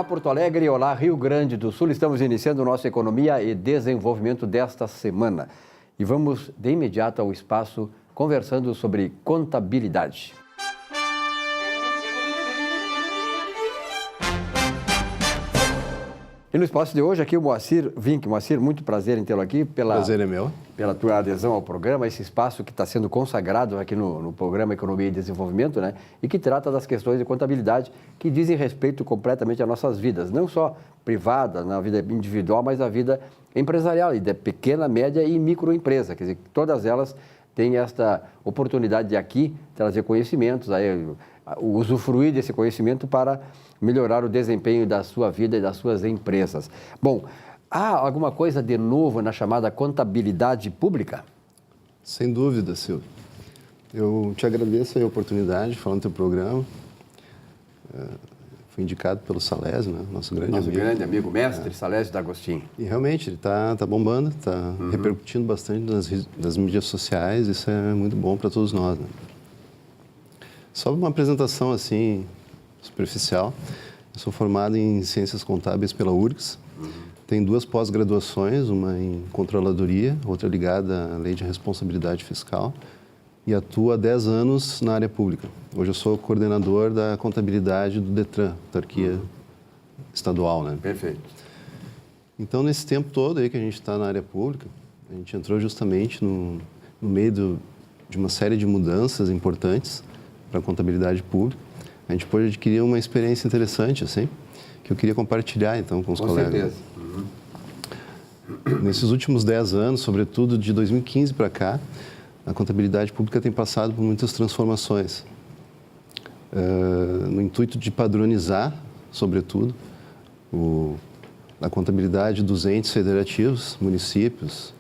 Olá, Porto Alegre, olá, Rio Grande do Sul. Estamos iniciando o nosso Economia e Desenvolvimento desta semana. E vamos de imediato ao espaço conversando sobre contabilidade. E no espaço de hoje, aqui o Moacir Vinck. Moacir, muito prazer em tê-lo aqui. Prazer é meu. Pela tua adesão ao programa, esse espaço que está sendo consagrado aqui no programa Economia e Desenvolvimento, né? E que trata das questões de contabilidade que dizem respeito completamente às nossas vidas, não só privada, na vida individual, mas na vida empresarial, e de pequena, média e microempresa. Quer dizer, todas elas têm esta oportunidade de aqui trazer conhecimentos, aí, usufruir desse conhecimento para melhorar o desempenho da sua vida e das suas empresas. Bom, há alguma coisa de novo na chamada contabilidade pública? Sem dúvida, Silvio. Eu te agradeço a oportunidade de falar no teu programa. Fui indicado pelo Salésio, né? Nosso grande amigo, mestre Salésio D'Agostinho. E realmente, ele está bombando, está repercutindo bastante nas mídias sociais. Isso é muito bom para todos nós, né? Só uma apresentação assim, superficial. Eu sou formado em Ciências Contábeis pela URGS. Tenho 2 pós-graduações, uma em Controladoria, outra ligada à Lei de Responsabilidade Fiscal. E atuo há 10 anos na área pública. Hoje eu sou coordenador da contabilidade do DETRAN, autarquia estadual, né? Perfeito. Então, nesse tempo todo aí que a gente está na área pública, a gente entrou justamente no meio de uma série de mudanças importantes para a contabilidade pública. A gente pôde adquirir uma experiência interessante, assim, que eu queria compartilhar, então, com os colegas. Com certeza. Nesses últimos 10 anos, sobretudo de 2015 para cá, a contabilidade pública tem passado por muitas transformações. No intuito de padronizar, sobretudo, a contabilidade dos entes federativos, municípios,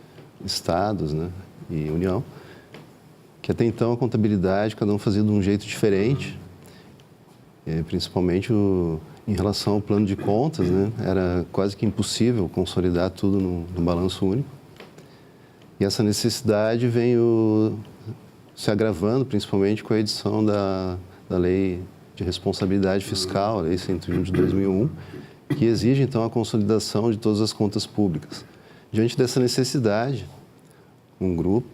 estados, né, e União, que até então a contabilidade, cada um fazia de um jeito diferente, principalmente em relação ao plano de contas, né, era quase que impossível consolidar tudo no balanço único. E essa necessidade veio se agravando, principalmente com a edição da Lei de Responsabilidade Fiscal, a Lei 101 de 2001, que exige, então, a consolidação de todas as contas públicas. Diante dessa necessidade, um grupo,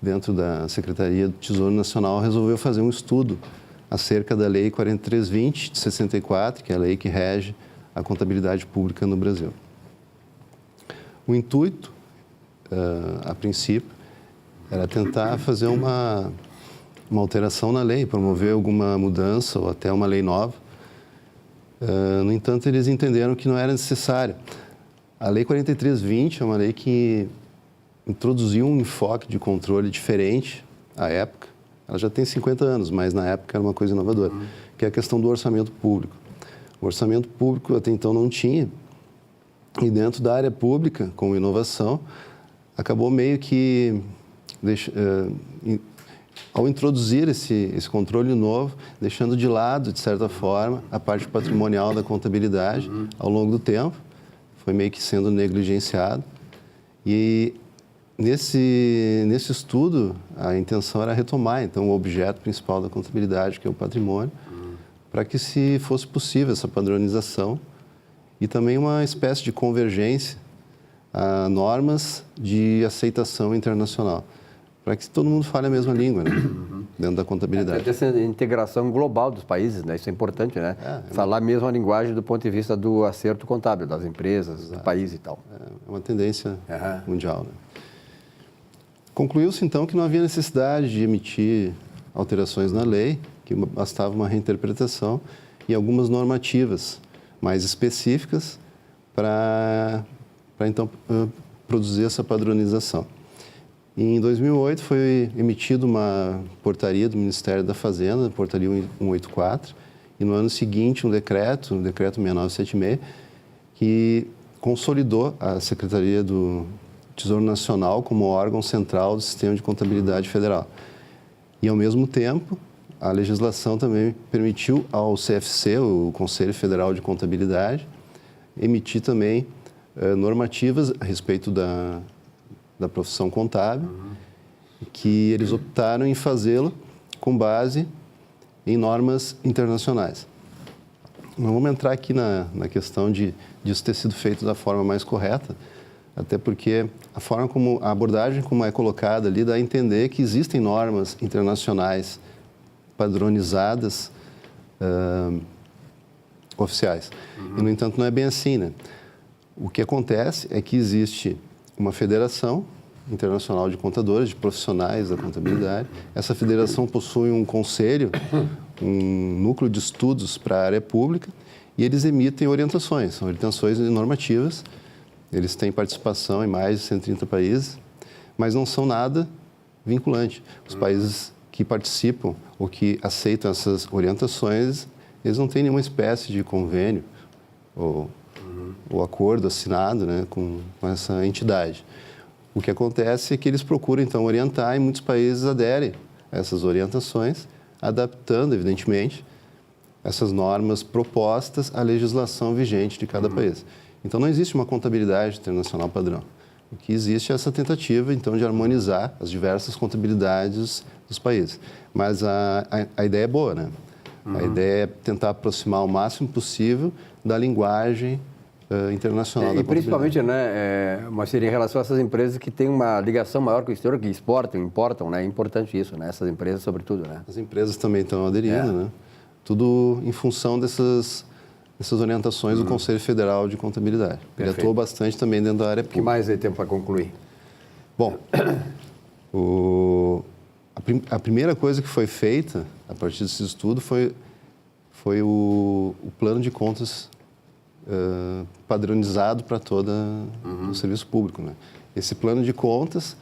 dentro da Secretaria do Tesouro Nacional, resolveu fazer um estudo acerca da Lei 4320 de 64, que é a lei que rege a contabilidade pública no Brasil. O intuito, a princípio, era tentar fazer uma alteração na lei, promover alguma mudança ou até uma lei nova. No entanto, eles entenderam que não era necessário. A Lei 4320 é uma lei que introduziu um enfoque de controle diferente à época. Ela já tem 50 anos, mas na época era uma coisa inovadora, que é a questão do orçamento público. O orçamento público até então não tinha, e dentro da área pública, com inovação, acabou meio que, ao introduzir esse controle novo, deixando de lado, de certa forma, a parte patrimonial da contabilidade ao longo do tempo, foi meio que sendo negligenciado. E nesse estudo, a intenção era retomar, então, o objeto principal da contabilidade, que é o patrimônio, para que se fosse possível essa padronização e também uma espécie de convergência a normas de aceitação internacional, para que todo mundo fale a mesma língua, né? Dentro da contabilidade. Essa integração global dos países, né? Isso é importante, né? Falar a mesma linguagem do ponto de vista do acerto contábil, das empresas, do país e tal. É uma tendência mundial, né? Concluiu-se, então, que não havia necessidade de emitir alterações na lei, que bastava uma reinterpretação e algumas normativas mais específicas para então, produzir essa padronização. Em 2008, foi emitida uma portaria do Ministério da Fazenda, portaria 184, e no ano seguinte um decreto, o decreto 6976, que consolidou a Secretaria do Tesouro Nacional como órgão central do Sistema de Contabilidade Federal. E, ao mesmo tempo, a legislação também permitiu ao CFC, o Conselho Federal de Contabilidade, emitir também normativas a respeito da profissão contábil, que eles optaram em fazê-lo com base em normas internacionais. não vamos entrar aqui na questão de isso ter sido feito da forma mais correta, até porque a abordagem como é colocada ali dá a entender que existem normas internacionais padronizadas oficiais. E, no entanto, não é bem assim, né? O que acontece é que existe uma federação internacional de contadores, de profissionais da contabilidade. Essa federação possui um conselho, um núcleo de estudos para a área pública, e eles emitem orientações, são orientações normativas. Eles têm participação em mais de 130 países, mas não são nada vinculante. Os países que participam ou que aceitam essas orientações, eles não têm nenhuma espécie de convênio ou acordo assinado, né, com essa entidade. O que acontece é que eles procuram, então, orientar, e muitos países aderem a essas orientações, adaptando, evidentemente, essas normas propostas à legislação vigente de cada país. Então, não existe uma contabilidade internacional padrão. O que existe é essa tentativa, então, de harmonizar as diversas contabilidades dos países. Mas a ideia é boa, né? A ideia é tentar aproximar o máximo possível da linguagem internacional da e principalmente, né, Moacir, em relação a essas empresas que têm uma ligação maior com o exterior, que exportam, importam, né? É importante isso, né? Essas empresas, sobretudo, né? As empresas também estão aderindo, né? Tudo em função dessas orientações do Conselho Federal de Contabilidade. Ele atua bastante também dentro da área pública. O que mais aí tem para concluir? Bom, a primeira coisa que foi feita a partir desse estudo foi o plano de contas padronizado para todo o serviço público, né? Esse plano de contas,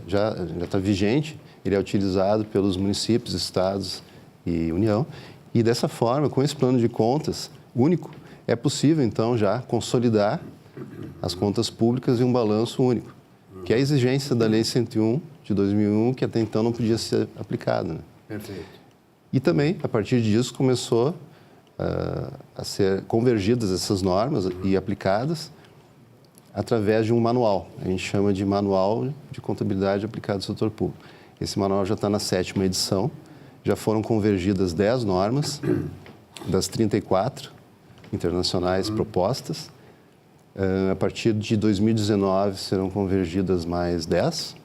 já está vigente, ele é utilizado pelos municípios, estados e União, e dessa forma, com esse plano de contas único, é possível então já consolidar as contas públicas em um balanço único, que é a exigência da Lei 101 de 2001, que até então não podia ser aplicada, né? Perfeito. E também, a partir disso, começou a ser convergidas essas normas e aplicadas através de um manual. A gente chama de Manual de Contabilidade Aplicada ao Setor Público. Esse manual já está na 7ª edição, já foram convergidas 10 normas das 34 internacionais propostas. A partir de 2019 serão convergidas mais 10.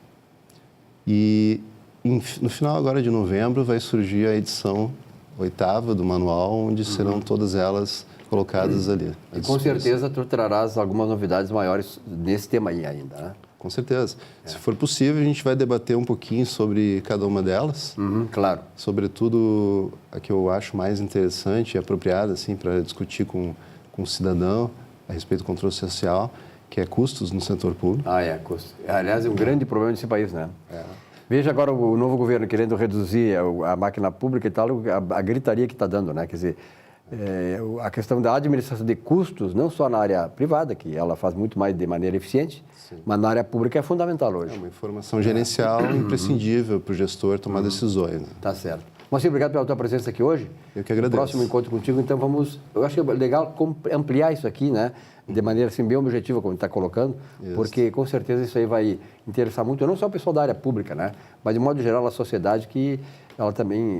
E no final agora de novembro vai surgir a edição 8ª do manual, onde serão todas elas colocadas ali. E com certeza tu trarás algumas novidades maiores nesse tema aí ainda, né? Com certeza. Se for possível, a gente vai debater um pouquinho sobre cada uma delas. Claro. Sobretudo a que eu acho mais interessante e apropriada, assim, para discutir com o cidadão a respeito do controle social, que é custos no setor público. Custos. Aliás, é um grande problema desse país, né? Veja agora o novo governo querendo reduzir a máquina pública e tal, a gritaria que está dando, né? Quer dizer, a questão da administração de custos, não só na área privada, que ela faz muito mais de maneira eficiente, mas na área pública é fundamental hoje. É uma informação gerencial imprescindível para o gestor tomar decisões. Né? Tá certo. Moacir, obrigado pela tua presença aqui hoje. Eu que agradeço. No próximo encontro contigo, então eu acho legal ampliar isso aqui, né? De maneira assim, bem objetiva, como está colocando, porque com certeza isso aí vai interessar muito, não só o pessoal da área pública, né? Mas de modo geral a sociedade, que ela também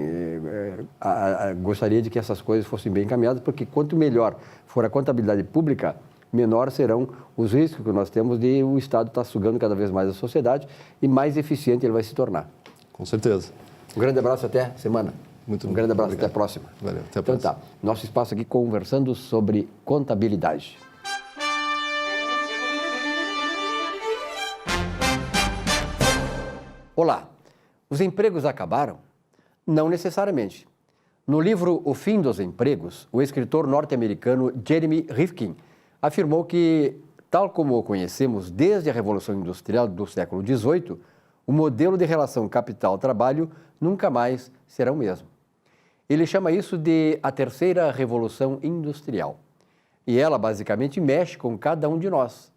gostaria de que essas coisas fossem bem encaminhadas, porque quanto melhor for a contabilidade pública, menor serão os riscos que nós temos de o Estado estar sugando cada vez mais a sociedade e mais eficiente ele vai se tornar. Com certeza. Um grande abraço, até semana. Muito um grande abraço, obrigado. até a próxima. Valeu, até a próxima. Então tá, nosso espaço aqui conversando sobre contabilidade. Olá, os empregos acabaram? Não necessariamente. No livro O Fim dos Empregos, o escritor norte-americano Jeremy Rifkin afirmou que, tal como o conhecemos desde a Revolução Industrial do século XVIII, o modelo de relação capital-trabalho nunca mais será o mesmo. Ele chama isso de a terceira revolução industrial. E ela basicamente mexe com cada um de nós.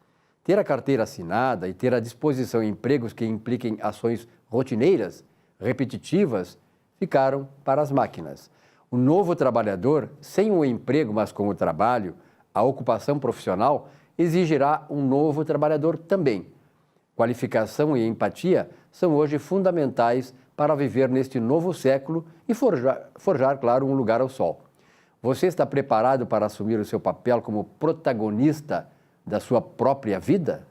Ter a carteira assinada e ter à disposição empregos que impliquem ações rotineiras, repetitivas, ficaram para as máquinas. O novo trabalhador, sem o emprego, mas com o trabalho, a ocupação profissional, exigirá um novo trabalhador também. Qualificação e empatia são hoje fundamentais para viver neste novo século e forjar, claro, um lugar ao sol. Você está preparado para assumir o seu papel como protagonista da sua própria vida?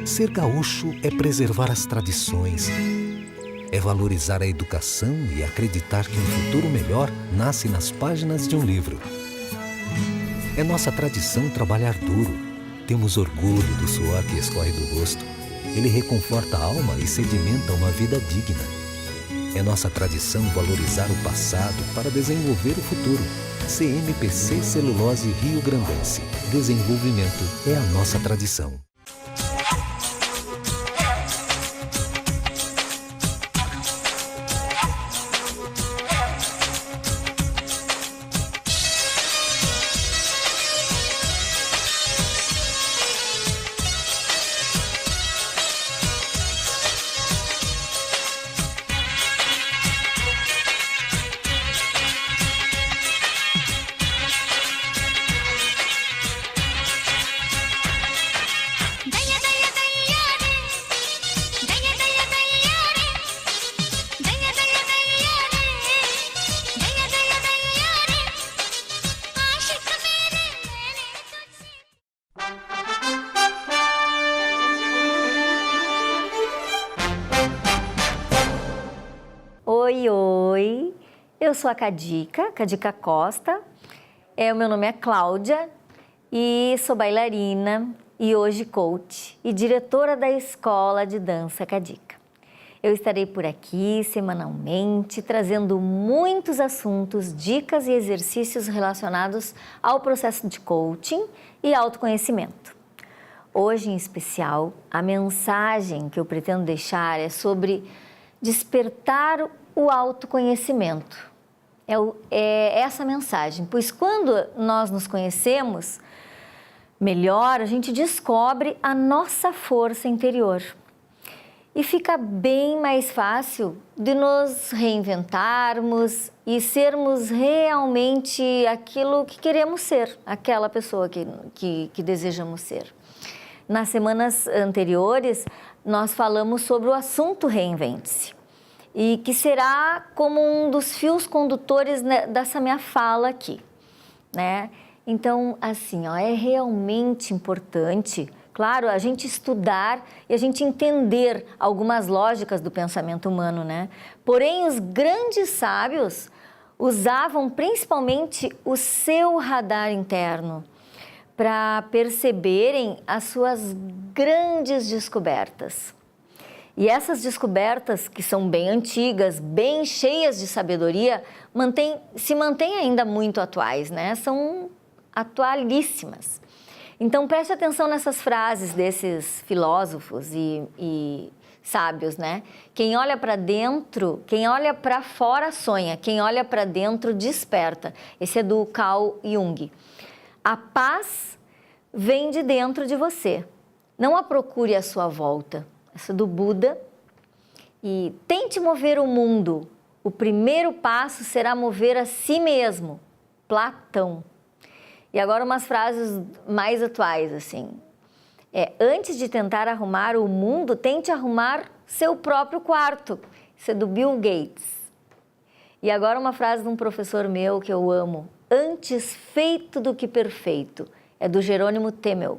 Ser gaúcho é preservar as tradições, é valorizar a educação e acreditar que um futuro melhor nasce nas páginas de um livro. É nossa tradição trabalhar duro. Temos orgulho do suor que escorre do rosto. Ele reconforta a alma e sedimenta uma vida digna. É nossa tradição valorizar o passado para desenvolver o futuro. CMPC Celulose Rio Grandense. Desenvolvimento é a nossa tradição. Oi, eu sou a Cadica Costa, o meu nome é Cláudia e sou bailarina e hoje coach e diretora da Escola de Dança Cadica. Eu estarei por aqui semanalmente trazendo muitos assuntos, dicas e exercícios relacionados ao processo de coaching e autoconhecimento. Hoje, em especial, a mensagem que eu pretendo deixar é sobre despertar o autoconhecimento. É essa mensagem, pois quando nós nos conhecemos melhor, a gente descobre a nossa força interior. E fica bem mais fácil de nos reinventarmos e sermos realmente aquilo que queremos ser, aquela pessoa que desejamos ser. Nas semanas anteriores, nós falamos sobre o assunto Reinvente-se, e que será como um dos fios condutores dessa minha fala aqui, né? Então, assim, é realmente importante, claro, a gente estudar e a gente entender algumas lógicas do pensamento humano, né? Porém, os grandes sábios usavam principalmente o seu radar interno para perceberem as suas grandes descobertas. E essas descobertas, que são bem antigas, bem cheias de sabedoria, se mantêm ainda muito atuais, né? São atualíssimas. Então, preste atenção nessas frases desses filósofos e sábios, né? Quem olha para dentro, quem olha para fora sonha, quem olha para dentro desperta. Esse é do Carl Jung. A paz vem de dentro de você. Não a procure à sua volta. Essa do Buda. E tente mover o mundo. O primeiro passo será mover a si mesmo. Platão. E agora umas frases mais atuais, assim. Antes de tentar arrumar o mundo, tente arrumar seu próprio quarto. Isso é do Bill Gates. E agora uma frase de um professor meu que eu amo. Antes feito do que perfeito. É do Jerônimo Temel.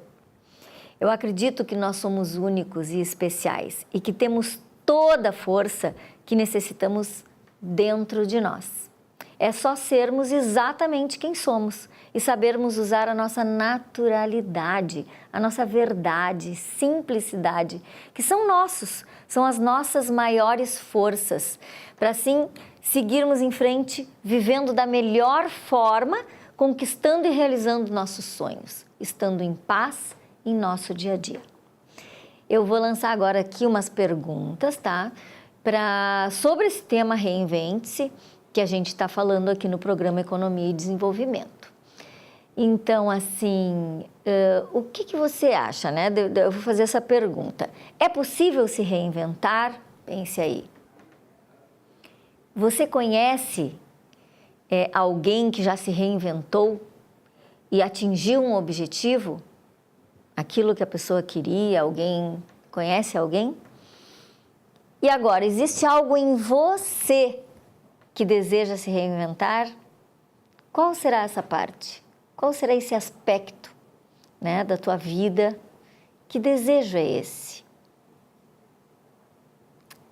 Eu acredito que nós somos únicos e especiais e que temos toda a força que necessitamos dentro de nós. É só sermos exatamente quem somos e sabermos usar a nossa naturalidade, a nossa verdade, simplicidade, que são as nossas maiores forças, para assim seguirmos em frente, vivendo da melhor forma, conquistando e realizando nossos sonhos, estando em paz em nosso dia a dia. Eu vou lançar agora aqui umas perguntas, tá? Sobre esse tema Reinvente-se, que a gente está falando aqui no programa Economia e Desenvolvimento. Então, assim, o que você acha, né? Eu vou fazer essa pergunta. É possível se reinventar? Pense aí. Você conhece alguém que já se reinventou e atingiu um objetivo? Aquilo que a pessoa queria, alguém Conhece alguém? E agora, existe algo em você que deseja se reinventar? Qual será essa parte? Qual será esse aspecto, né, da tua vida? Que desejo é esse?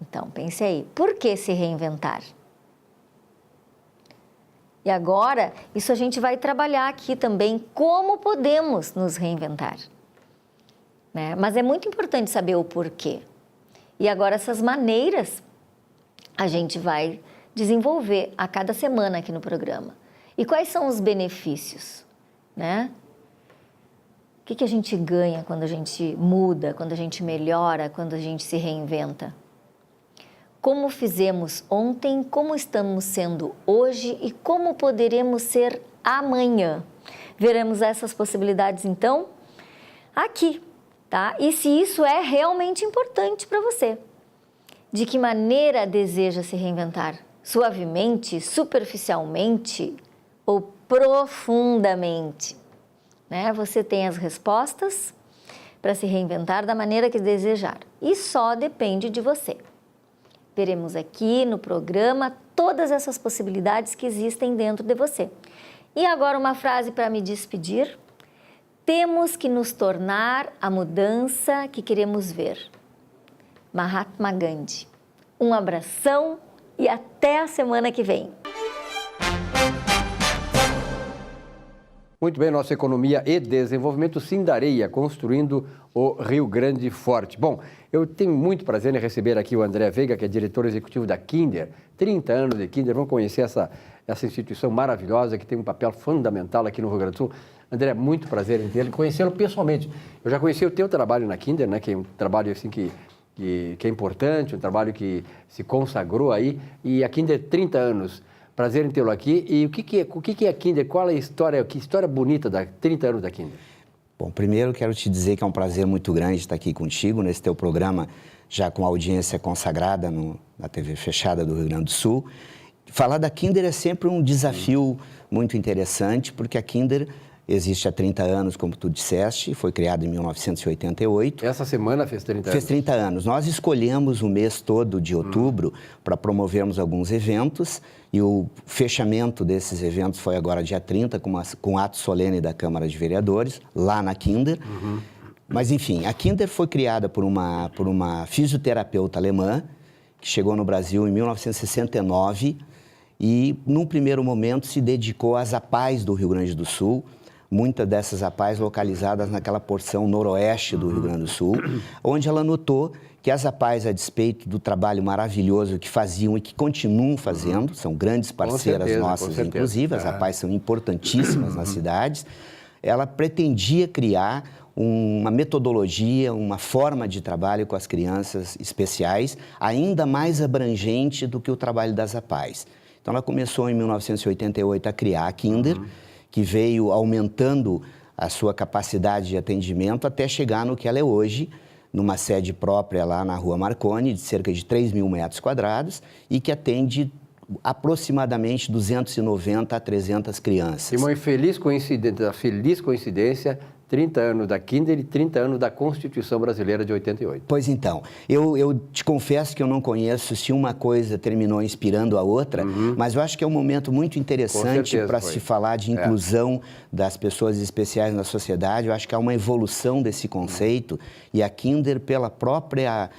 Então, pense aí, por que se reinventar? E agora, isso a gente vai trabalhar aqui também, como podemos nos reinventar, né? Mas é muito importante saber o porquê. E agora essas maneiras a gente vai desenvolver a cada semana aqui no programa. E quais são os benefícios, né? O que a gente ganha quando a gente muda, quando a gente melhora, quando a gente se reinventa? Como fizemos ontem, como estamos sendo hoje e como poderemos ser amanhã? Veremos essas possibilidades então aqui, tá? E se isso é realmente importante para você. De que maneira deseja se reinventar? Suavemente, superficialmente ou profundamente? Né? Você tem as respostas para se reinventar da maneira que desejar. E só depende de você. Veremos aqui no programa todas essas possibilidades que existem dentro de você. E agora uma frase para me despedir. Temos que nos tornar a mudança que queremos ver. Mahatma Gandhi. Um abração e até a semana que vem. Muito bem, nossa economia e desenvolvimento se endareia, construindo o Rio Grande Forte. Bom, eu tenho muito prazer em receber aqui o André Veiga, que é diretor executivo da Kinder. 30 anos de Kinder, vamos conhecer essa instituição maravilhosa que tem um papel fundamental aqui no Rio Grande do Sul. André, muito prazer em conhecê-lo pessoalmente. Eu já conheci o teu trabalho na Kinder, né, que é um trabalho assim que é importante, um trabalho que se consagrou aí, e a Kinder 30 anos. Prazer em tê-lo aqui. E o que é a Kinder? Qual é a história, que história bonita da 30 anos da Kinder? Bom, primeiro quero te dizer que é um prazer muito grande estar aqui contigo, nesse teu programa, já com audiência consagrada na TV fechada do Rio Grande do Sul. Falar da Kinder é sempre um desafio muito interessante, porque a Kinder existe há 30 anos, como tu disseste, foi criada em 1988. Essa semana fez 30 anos. Fez 30 anos. Nós escolhemos o mês todo de outubro para promovermos alguns eventos e o fechamento desses eventos foi agora dia 30, com ato solene da Câmara de Vereadores, lá na Kinder. Mas, enfim, a Kinder foi criada por uma fisioterapeuta alemã que chegou no Brasil em 1969 e, num primeiro momento, se dedicou às APAES do Rio Grande do Sul, muitas dessas APAES localizadas naquela porção noroeste do Rio Grande do Sul, onde ela notou que as APAES, a despeito do trabalho maravilhoso que faziam e que continuam fazendo, são grandes parceiras nossas, inclusive, as APAES são importantíssimas nas cidades, ela pretendia criar uma metodologia, uma forma de trabalho com as crianças especiais, ainda mais abrangente do que o trabalho das APAES. Então, ela começou em 1988 a criar a Kinder, que veio aumentando a sua capacidade de atendimento até chegar no que ela é hoje, numa sede própria lá na Rua Marconi, de cerca de 3.000 metros quadrados, e que atende aproximadamente 290 a 300 crianças. E uma feliz coincidência, 30 anos da Kinder e 30 anos da Constituição Brasileira de 88. Pois então, eu te confesso que eu não conheço se uma coisa terminou inspirando a outra, mas eu acho que é um momento muito interessante para se falar de inclusão das pessoas especiais na sociedade. Eu acho que há uma evolução desse conceito e a Kinder, pela própria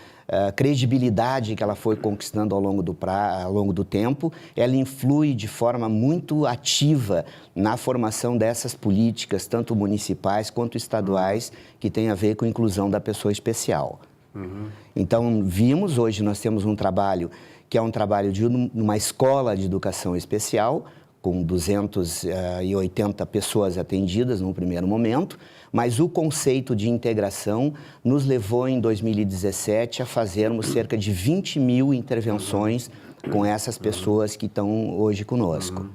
credibilidade que ela foi conquistando ao longo do tempo, ela influi de forma muito ativa na formação dessas políticas, tanto municipais quanto estaduais, que tem a ver com a inclusão da pessoa especial. Então, hoje nós temos um trabalho que é um trabalho de uma escola de educação especial, com 280 pessoas atendidas num primeiro momento, mas o conceito de integração nos levou, em 2017, a fazermos cerca de 20.000 intervenções com essas pessoas que estão hoje conosco.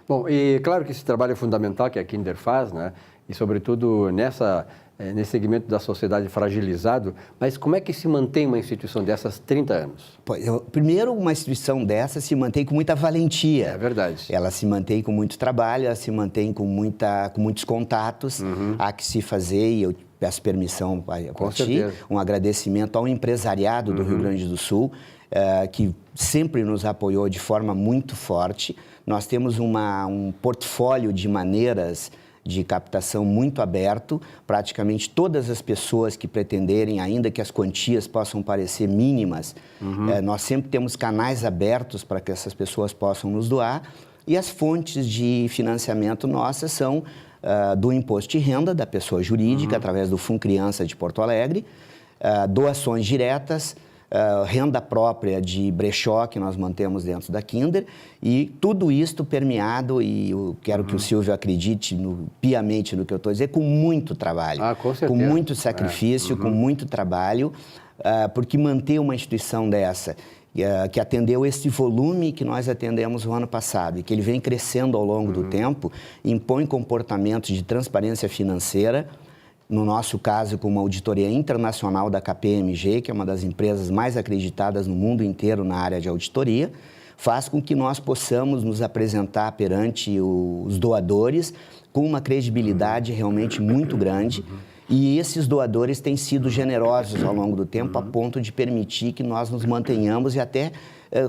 Bom, e claro que esse trabalho é fundamental que a Kinder faz, né? E, sobretudo, nessa nesse segmento da sociedade fragilizado, mas como é que se mantém uma instituição dessas 30 anos? Primeiro, uma instituição dessa se mantém com muita valentia. É verdade. Ela se mantém com muito trabalho, ela se mantém com muitos contatos. Há que se fazer, e eu peço permissão para ti, um agradecimento ao empresariado do Rio Grande do Sul, que sempre nos apoiou de forma muito forte. Nós temos um portfólio de maneiras de captação muito aberto. Praticamente todas as pessoas que pretenderem, ainda que as quantias possam parecer mínimas, nós sempre temos canais abertos para que essas pessoas possam nos doar. E as fontes de financiamento nossas são do imposto de renda da pessoa jurídica, através do FUNCriança de Porto Alegre, doações diretas, renda própria de brechó que nós mantemos dentro da Kinder, e tudo isto permeado, e eu quero que o Silvio acredite piamente no que eu estou dizendo, com muito trabalho, com certeza. Com muito sacrifício, com muito trabalho, porque manter uma instituição dessa, que atendeu esse volume que nós atendemos o ano passado e que ele vem crescendo ao longo do tempo, impõe comportamentos de transparência financeira, no nosso caso, com uma auditoria internacional da KPMG, que é uma das empresas mais acreditadas no mundo inteiro na área de auditoria, faz com que nós possamos nos apresentar perante os doadores com uma credibilidade realmente muito grande. E esses doadores têm sido generosos ao longo do tempo, a ponto de permitir que nós nos mantenhamos e até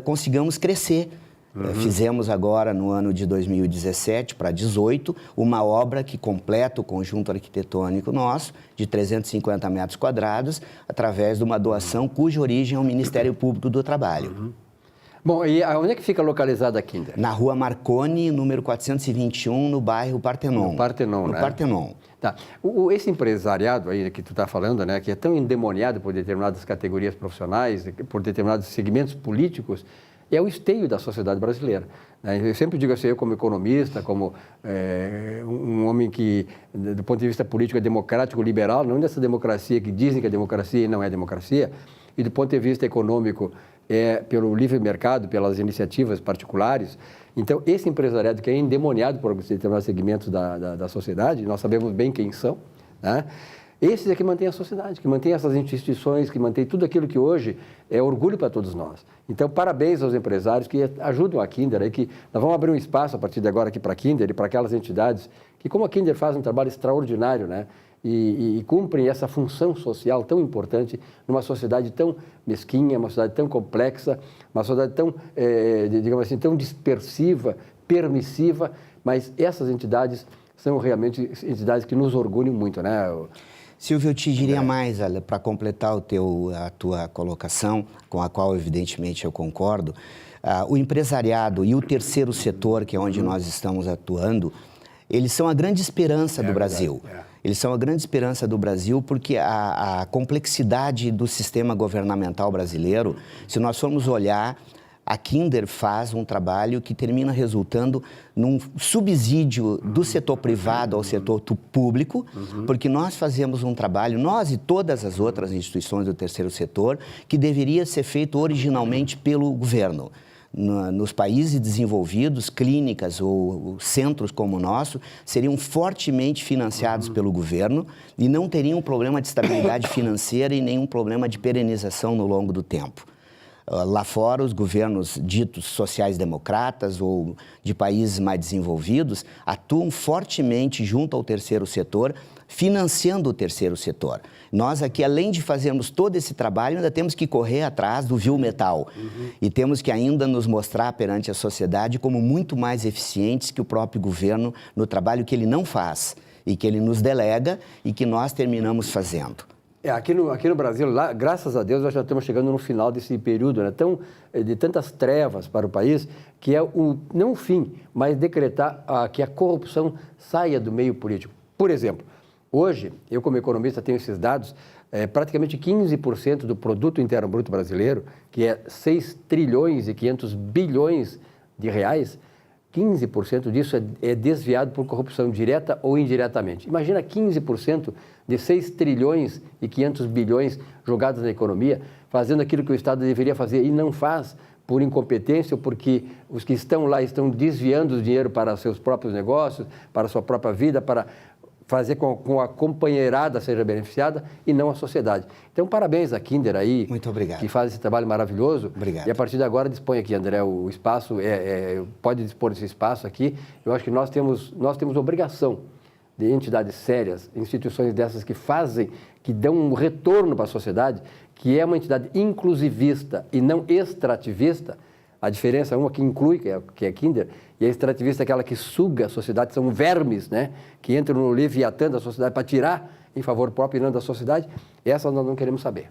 consigamos crescer. Fizemos agora, no ano de 2017 para 2018, uma obra que completa o conjunto arquitetônico nosso, de 350 metros quadrados, através de uma doação cuja origem é o Ministério Público do Trabalho. Bom, e onde é que fica localizada a Kinder? Na Rua Marconi, número 421, no bairro Partenon. No Partenon, né? No Partenon. Tá. Esse empresariado aí que tu está falando, né, que é tão endemoniado por determinadas categorias profissionais, por determinados segmentos políticos, é o esteio da sociedade brasileira. Eu sempre digo assim, eu como economista, como um homem que, do ponto de vista político, é democrático, liberal, não dessa democracia que dizem que é democracia e não é democracia, e do ponto de vista econômico, pelo livre mercado, pelas iniciativas particulares. Então, esse empresariado que é endemoniado por determinados segmentos da sociedade, nós sabemos bem quem são, né? Esses é que mantêm a sociedade, que mantêm essas instituições, que mantêm tudo aquilo que hoje é orgulho para todos nós. Então, parabéns aos empresários que ajudam a Kinder, aí, que nós vamos abrir um espaço a partir de agora aqui para a Kinder e para aquelas entidades que, como a Kinder faz um trabalho extraordinário, né? E cumprem essa função social tão importante numa sociedade tão mesquinha, uma sociedade tão complexa, uma sociedade tão, digamos assim, tão dispersiva, permissiva, mas essas entidades são realmente entidades que nos orgulham muito, né? Silvio, eu te diria mais, para completar a tua colocação, com a qual, evidentemente, eu concordo, o empresariado e o terceiro setor, que é onde nós estamos atuando, eles são a grande esperança do Brasil. Eles são a grande esperança do Brasil porque a complexidade do sistema governamental brasileiro, se nós formos olhar, a Kinder faz um trabalho que termina resultando num subsídio do setor privado ao setor público, porque nós fazemos um trabalho, nós e todas as outras instituições do terceiro setor, que deveria ser feito originalmente pelo governo. Nos países desenvolvidos, clínicas ou centros como o nosso seriam fortemente financiados pelo governo e não teriam problema de estabilidade financeira e nenhum problema de perenização no longo do tempo. Lá fora, os governos ditos sociais-democratas ou de países mais desenvolvidos atuam fortemente junto ao terceiro setor, financiando o terceiro setor. Nós aqui, além de fazermos todo esse trabalho, ainda temos que correr atrás do vil metal. E temos que ainda nos mostrar perante a sociedade como muito mais eficientes que o próprio governo no trabalho que ele não faz e que ele nos delega e que nós terminamos fazendo. Aqui no Brasil, lá, graças a Deus, nós já estamos chegando no final desse período, né, de tantas trevas para o país, que é não o fim, mas decretar que a corrupção saia do meio político. Por exemplo, hoje, eu como economista tenho esses dados, praticamente 15% do produto interno bruto brasileiro, que é 6 trilhões e 500 bilhões de reais, 15% disso é desviado por corrupção direta ou indiretamente. Imagina 15% de 6 trilhões e 500 bilhões jogados na economia, fazendo aquilo que o Estado deveria fazer e não faz por incompetência ou porque os que estão lá estão desviando o dinheiro para seus próprios negócios, para a sua própria vida, para fazer com a companheirada seja beneficiada e não a sociedade. Então, parabéns à Kinder aí. Muito obrigado. Que faz esse trabalho maravilhoso. Obrigado. E a partir de agora, dispõe aqui, André, o espaço, pode dispor desse espaço aqui. Eu acho que nós temos obrigação de entidades sérias, instituições dessas que dão um retorno para a sociedade, que é uma entidade inclusivista e não extrativista. A diferença, uma que inclui, que é a Kinder, e a extrativista é aquela que suga a sociedade, são vermes, né? Que entram no leviatã da sociedade para tirar em favor próprio e não da sociedade. Essa nós não queremos saber.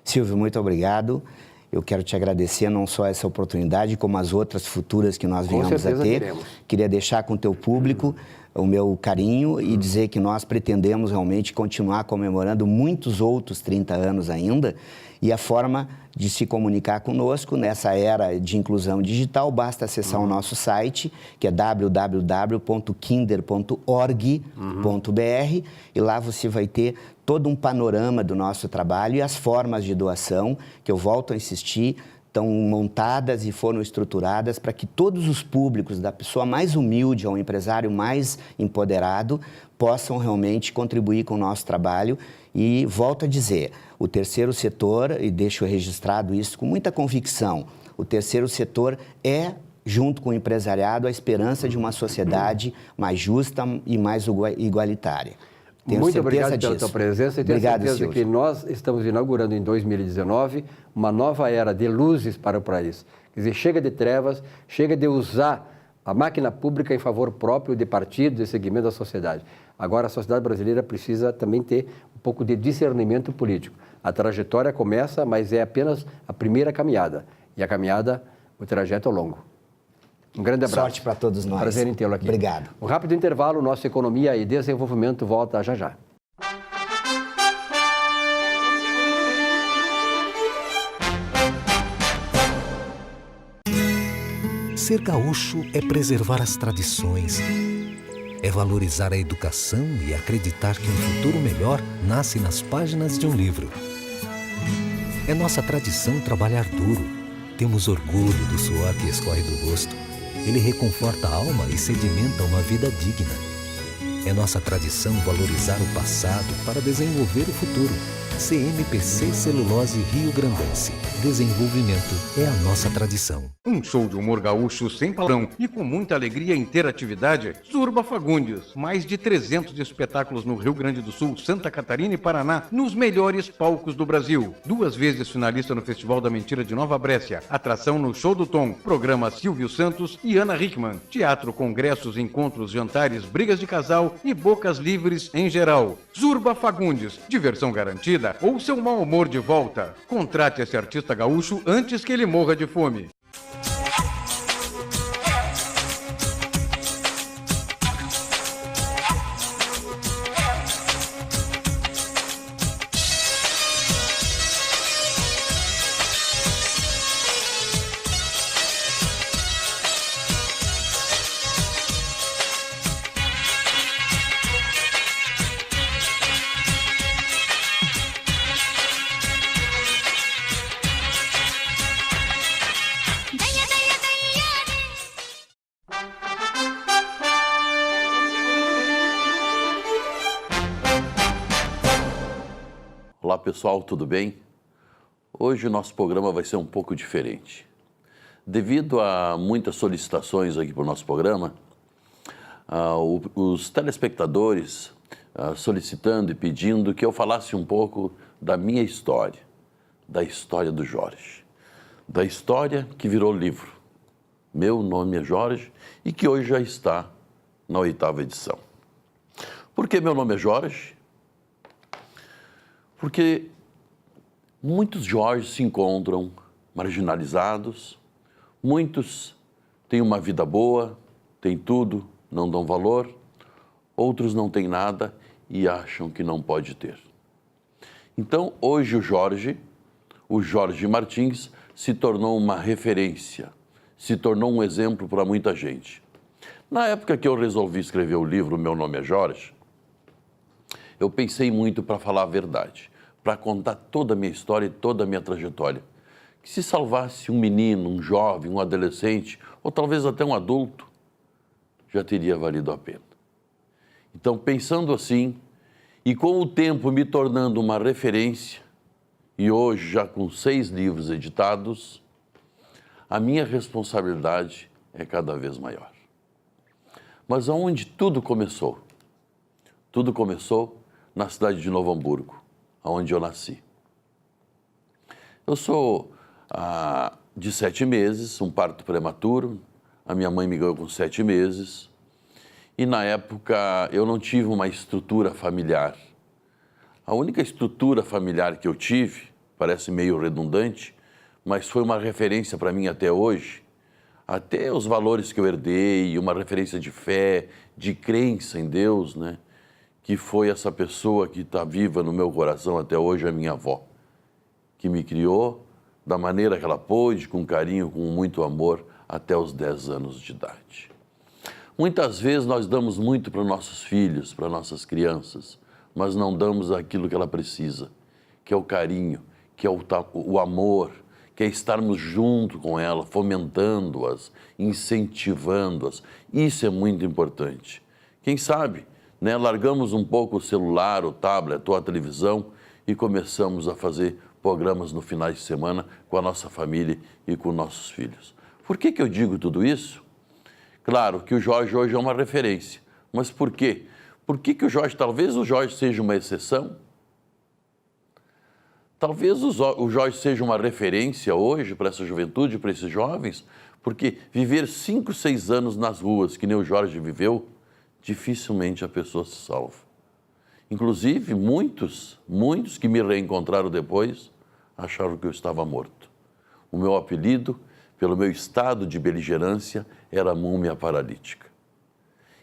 Silvio, muito obrigado. Eu quero te agradecer não só essa oportunidade, como as outras futuras que nós venhamos a ter. Queremos. Queria deixar com o teu público o meu carinho e dizer que nós pretendemos realmente continuar comemorando muitos outros 30 anos ainda. E a forma de se comunicar conosco nessa era de inclusão digital, basta acessar o nosso site, que é www.kinder.org.br, e lá você vai ter todo um panorama do nosso trabalho e as formas de doação, que eu volto a insistir, estão montadas e foram estruturadas para que todos os públicos, da pessoa mais humilde ao empresário mais empoderado, possam realmente contribuir com o nosso trabalho. E volto a dizer, o terceiro setor, e deixo registrado isso com muita convicção, o terceiro setor é, junto com o empresariado, a esperança de uma sociedade mais justa e mais igualitária. Tenho Muito certeza obrigado pela disso. tua presença e tenho certeza Silvio. que nós estamos inaugurando em 2019 uma nova era de luzes para o país. Quer dizer, chega de trevas, chega de usar a máquina pública em favor próprio de partidos e segmento da sociedade. Agora, a sociedade brasileira precisa também ter um pouco de discernimento político. A trajetória começa, mas é apenas a primeira caminhada. E a caminhada, o trajeto é longo. Um grande abraço. Sorte para todos nós. Prazer em tê-lo aqui. Obrigado. Um rápido intervalo, nossa Economia e Desenvolvimento volta já já. Ser gaúcho é preservar as tradições, é valorizar a educação e acreditar que um futuro melhor nasce nas páginas de um livro. É nossa tradição trabalhar duro. Temos orgulho do suor que escorre do rosto. Ele reconforta a alma e sedimenta uma vida digna. É nossa tradição valorizar o passado para desenvolver o futuro. CMPC Celulose Rio Grandense. Desenvolvimento é a nossa tradição. Um show de humor gaúcho sem palavrão e com muita alegria e interatividade. Zurba Fagundes. Mais de 300 espetáculos no Rio Grande do Sul, Santa Catarina e Paraná, nos melhores palcos do Brasil. 2 vezes finalista no Festival da Mentira de Nova Brécia. Atração no Show do Tom. Programa Silvio Santos e Ana Hickman. Teatro, congressos, encontros, jantares, brigas de casal e bocas livres em geral. Zurba Fagundes. Diversão garantida ou seu mau humor de volta. Contrate esse artista gaúcho antes que ele morra de fome. Olá pessoal, tudo bem? Hoje o nosso programa vai ser um pouco diferente. Devido a muitas solicitações aqui para o nosso programa, os telespectadores solicitando e pedindo que eu falasse um pouco da minha história, da história do Jorge, da história que virou livro. Meu nome é Jorge e que hoje já está na 8ª edição. Por que meu nome é Jorge? Porque muitos Jorges se encontram marginalizados, muitos têm uma vida boa, têm tudo, não dão valor, outros não têm nada e acham que não pode ter. Então, hoje o Jorge Martins, se tornou uma referência, se tornou um exemplo para muita gente. Na época que eu resolvi escrever o livro Meu Nome é Jorge, eu pensei muito para falar a verdade, para contar toda a minha história e toda a minha trajetória. Que se salvasse um menino, um jovem, um adolescente, ou talvez até um adulto, já teria valido a pena. Então, pensando assim, e com o tempo me tornando uma referência, e hoje já com 6 livros editados, a minha responsabilidade é cada vez maior. Mas aonde tudo começou? Tudo começou na cidade de Novo Hamburgo, onde eu nasci. Eu sou de 7 meses, um parto prematuro. A minha mãe me ganhou com 7 meses. E na época eu não tive uma estrutura familiar. A única estrutura familiar que eu tive, parece meio redundante, mas foi uma referência para mim até hoje, até os valores que eu herdei, uma referência de fé, de crença em Deus, né? Que foi essa pessoa que está viva no meu coração até hoje, a minha avó, que me criou da maneira que ela pôde, com carinho, com muito amor, até os 10 anos de idade. Muitas vezes nós damos muito para nossos filhos, para nossas crianças, mas não damos aquilo que ela precisa, que é o carinho, que é o amor, que é estarmos junto com ela, fomentando-as, incentivando-as. Isso é muito importante. Quem sabe, né, largamos um pouco o celular, o tablet ou a televisão e começamos a fazer programas no final de semana com a nossa família e com nossos filhos. Por que eu digo tudo isso? Claro que o Jorge hoje é uma referência, mas por quê? Por que o Jorge, talvez o Jorge seja uma exceção? Talvez o Jorge seja uma referência hoje para essa juventude, para esses jovens, porque viver 5, 6 anos nas ruas, que nem o Jorge viveu, dificilmente a pessoa se salva. Inclusive, muitos que me reencontraram depois, acharam que eu estava morto. O meu apelido, pelo meu estado de beligerância, era múmia paralítica.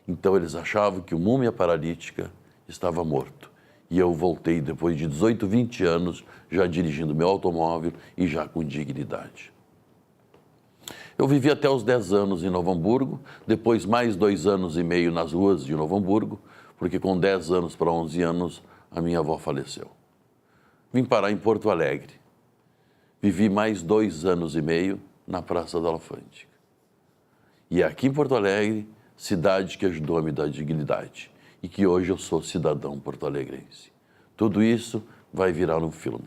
Então, eles achavam que o múmia paralítica estava morto. E eu voltei depois de 18, 20 anos, já dirigindo meu automóvel e já com dignidade. Eu vivi até os 10 anos em Novo Hamburgo, depois mais 2 anos e meio nas ruas de Novo Hamburgo, porque com 10 anos para 11 anos, a minha avó faleceu. Vim parar em Porto Alegre. Vivi mais 2 anos e meio na Praça da Alfândega. E aqui em Porto Alegre, cidade que ajudou a me dar dignidade. E que hoje eu sou cidadão porto-alegrense. Tudo isso vai virar um filme.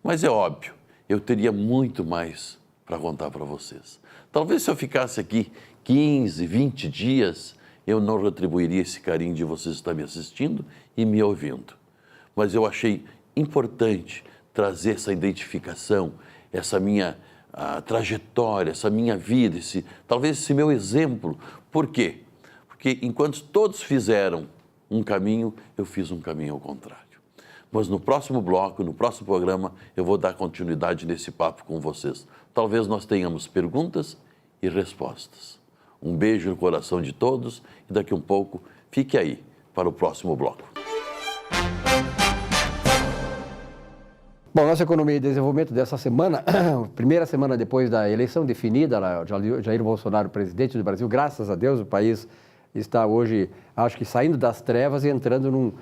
Mas é óbvio, eu teria muito mais para contar para vocês. Talvez se eu ficasse aqui 15, 20 dias, eu não retribuiria esse carinho de vocês estar me assistindo e me ouvindo. Mas eu achei importante trazer essa identificação, essa minha trajetória, essa minha vida, talvez esse meu exemplo. Por quê? Porque enquanto todos fizeram um caminho, eu fiz um caminho ao contrário. Mas no próximo bloco, no próximo programa, eu vou dar continuidade nesse papo com vocês. Talvez nós tenhamos perguntas e respostas. Um beijo no coração de todos e daqui a um pouco, fique aí para o próximo bloco. Bom, nossa economia e desenvolvimento dessa semana, primeira semana depois da eleição definida, Jair Bolsonaro, presidente do Brasil, graças a Deus, o país está hoje, acho que saindo das trevas e entrando num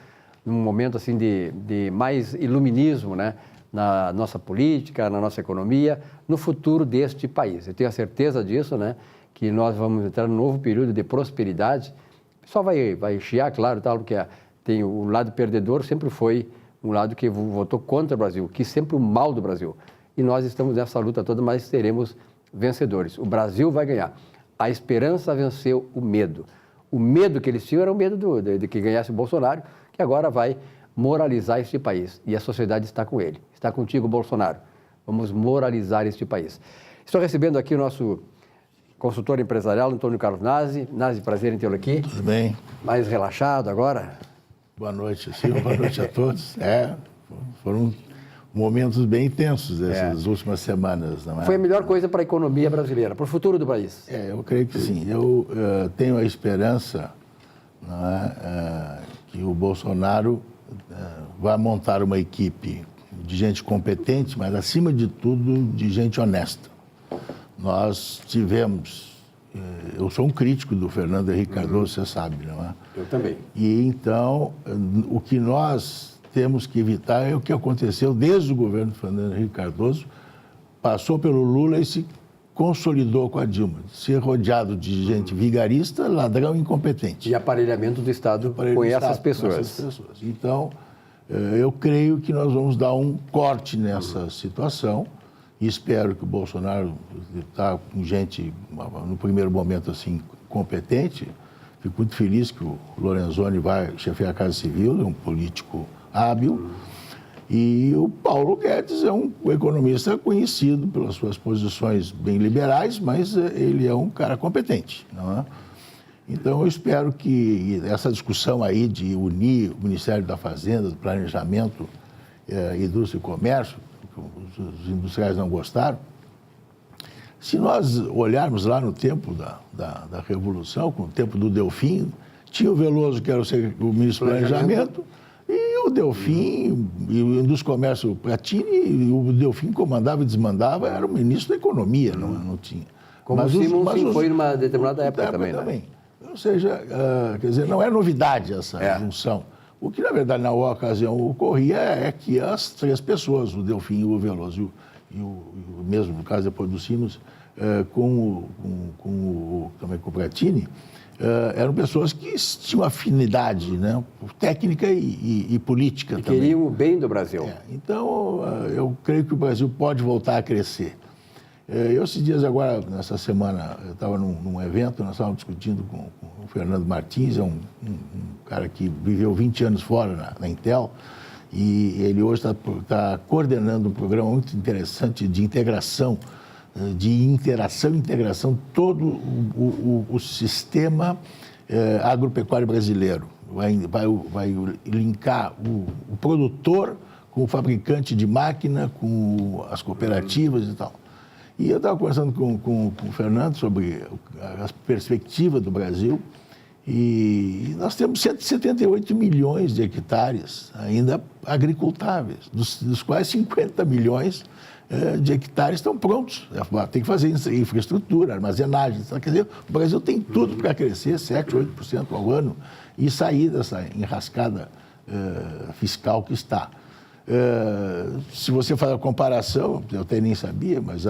momento assim de mais iluminismo, né? Na nossa política, na nossa economia, no futuro deste país. Eu tenho a certeza disso, né? Que nós vamos entrar num novo período de prosperidade. Só vai chiar, claro, tal, porque tem o lado perdedor, sempre foi um lado que votou contra o Brasil, que sempre o mal do Brasil. E nós estamos nessa luta toda, mas seremos vencedores. O Brasil vai ganhar. A esperança venceu o medo. O medo que eles tinham era o medo de que ganhasse o Bolsonaro, que agora vai moralizar este país. E a sociedade está com ele. Está contigo, Bolsonaro. Vamos moralizar este país. Estou recebendo aqui o nosso consultor empresarial, Antônio Carlos Nazi. Nazi, prazer em tê-lo aqui. Tudo bem? Mais relaxado agora? Boa noite, Silvio. Boa noite a todos. Foram momentos bem intensos essas últimas semanas. Não é? Foi a melhor coisa para a economia brasileira, para o futuro do país? Eu creio que sim. Eu tenho a esperança, não é, que o Bolsonaro vai montar uma equipe de gente competente, mas, acima de tudo, de gente honesta. Nós tivemos... Eu sou um crítico do Fernando Henrique Cardoso, você sabe, não é? Eu também. E, então, o que nós temos que evitar é o que aconteceu desde o governo do Fernando Henrique Cardoso, passou pelo Lula e se consolidou com a Dilma, ser rodeado de gente vigarista, ladrão e incompetente. E aparelhamento do Estado com essas pessoas. Então, eu creio que nós vamos dar um corte nessa situação e espero que o Bolsonaro está com gente, no primeiro momento, assim, competente. Fico muito feliz que o Lorenzoni vai chefiar a Casa Civil, é um político hábil. E o Paulo Guedes é um economista conhecido pelas suas posições bem liberais, mas ele é um cara competente, não é? Então, eu espero que essa discussão aí de unir o Ministério da Fazenda, do Planejamento, Indústria e Comércio, que os industriais não gostaram, se nós olharmos lá no tempo da Revolução, com o tempo do Delfim, tinha o Veloso, que era o ministro do Planejamento, e o Delfim, e o Indústria e Comércio Pratini, e o Delfim comandava e desmandava, era o ministro da Economia, não tinha. Como o Simonsen foi numa determinada época também, né? Ou seja, quer dizer, não é novidade essa junção. O que, na verdade, na ocasião ocorria é que as três pessoas, o Delfim, o Veloso e o mesmo, no caso depois do Simonsen, também com o Pratini, eram pessoas que tinham afinidade, né, técnica e política também. Queriam o bem do Brasil. Então, eu creio que o Brasil pode voltar a crescer. Eu, esses dias agora, nessa semana, eu estava num evento, nós estávamos discutindo com o Fernando Martins, é um cara que viveu 20 anos fora na Intel, e ele hoje está coordenando um programa muito interessante de integração, todo o sistema agropecuário brasileiro. Vai linkar o produtor com o fabricante de máquina, com as cooperativas e tal. E eu estava conversando com o Fernando sobre a perspectiva do Brasil, e nós temos 178 milhões de hectares ainda agricultáveis, dos quais 50 milhões de hectares estão prontos. Tem que fazer infraestrutura, armazenagem. Quer dizer, o Brasil tem tudo para crescer 7%, 8% ao ano e sair dessa enrascada fiscal que está. Se você faz a comparação, eu até nem sabia, mas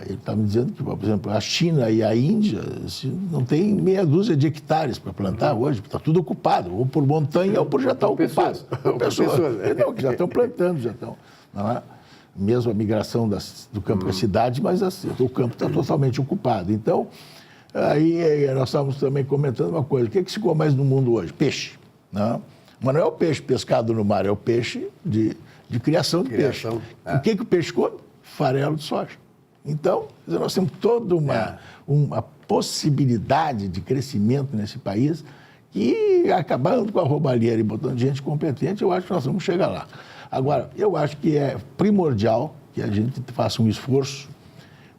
ele está me dizendo que, por exemplo, a China e a Índia não tem meia dúzia de hectares para plantar hoje, porque está tudo ocupado, ou por montanha ou por já está ocupado. Por pessoas. Não, que já estão plantando, já estão. Não é? Mesmo a migração do campo para a cidade, mas o campo está totalmente ocupado. Então, aí nós estávamos também comentando uma coisa: o que se come mais no mundo hoje? Peixe. Não é? Mas não é o peixe pescado no mar, é o peixe de criação de peixe. O que o peixe come? Farelo de soja. Então, nós temos toda uma possibilidade de crescimento nesse país e, acabando com a roubalheira e botando gente competente, eu acho que nós vamos chegar lá. Agora, eu acho que é primordial que a gente faça um esforço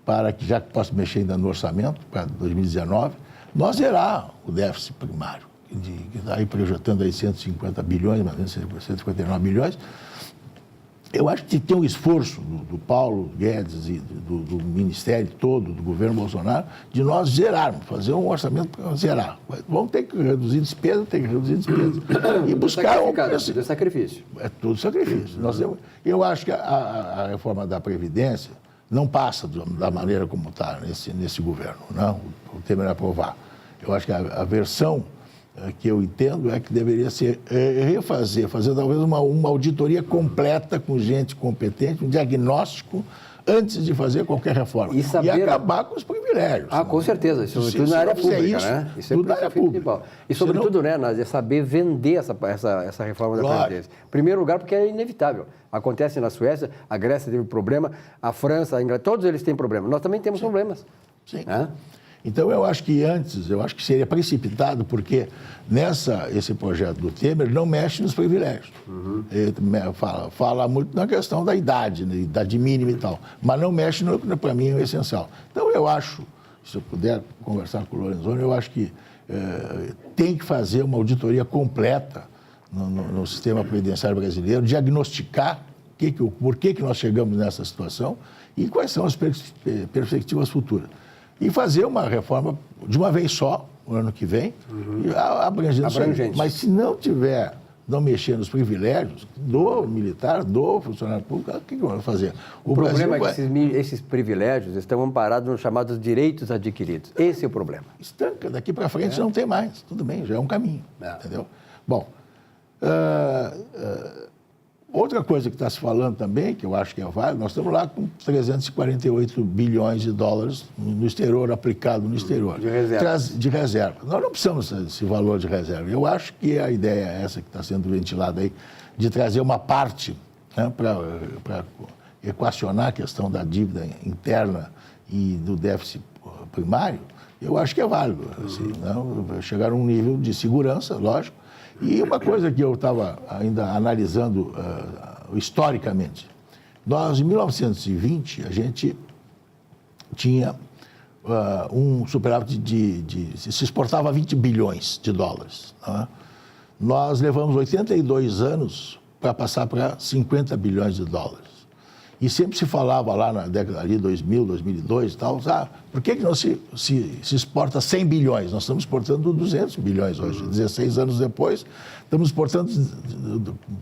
para que, já que possa mexer ainda no orçamento para 2019, nós zerar o déficit primário, que está aí projetando aí 150 bilhões, mais ou menos 159 bilhões. Eu acho que tem um esforço do Paulo Guedes e do Ministério todo, do governo Bolsonaro, de nós zerarmos, fazer um orçamento para zerar. Vamos ter que reduzir despesa, e buscar tudo sacrifício. É tudo sacrifício. Eu acho que a reforma da Previdência não passa da maneira como está nesse governo, não? O Temer aprovar. Eu acho que a versão que eu entendo é que deveria ser fazer talvez uma auditoria completa com gente competente, um diagnóstico, antes de fazer qualquer reforma. E acabar com os privilégios. Com certeza, sobretudo na área pública, né? Isso é tudo na área pública. E sobretudo, né, é saber vender essa reforma da Previdência. Em primeiro lugar, porque é inevitável. Acontece na Suécia, a Grécia teve problema, a França, a Inglaterra, todos eles têm problemas. Nós também temos problemas. Sim. Então, eu acho que seria precipitado, porque esse projeto do Temer não mexe nos privilégios. Ele fala muito na questão da idade, né, idade mínima e tal, mas não mexe, para mim, é o essencial. Então, eu acho, se eu puder conversar com o Lorenzoni, eu acho que tem que fazer uma auditoria completa no sistema previdenciário brasileiro, diagnosticar por que nós chegamos nessa situação e quais são as perspectivas futuras. E fazer uma reforma de uma vez só, no ano que vem, abrangente. Mas se não tiver não mexer nos privilégios do militar, do funcionário público, o que vão fazer? O problema é que esses privilégios estão amparados nos chamados direitos adquiridos. Esse é o problema. Estanca, daqui para frente não tem mais. Tudo bem, já é um caminho, entendeu? Bom, outra coisa que está se falando também, que eu acho que é válido, nós estamos lá com 348 bilhões de dólares no exterior, aplicado no exterior. De reserva. De reserva. Nós não precisamos desse valor de reserva. Eu acho que a ideia é essa que está sendo ventilada aí, de trazer uma parte, né, para equacionar a questão da dívida interna e do déficit primário, eu acho que é válido. Assim, né, chegar a um nível de segurança, lógico. E uma coisa que eu estava ainda analisando historicamente, nós em 1920 a gente tinha um superávit se exportava 20 bilhões de dólares. Né? Nós levamos 82 anos para passar para 50 bilhões de dólares. E sempre se falava lá na década ali, 2000, 2002 e tal, por que não se exporta 100 bilhões? Nós estamos exportando 200 bilhões hoje. 16 anos depois, estamos exportando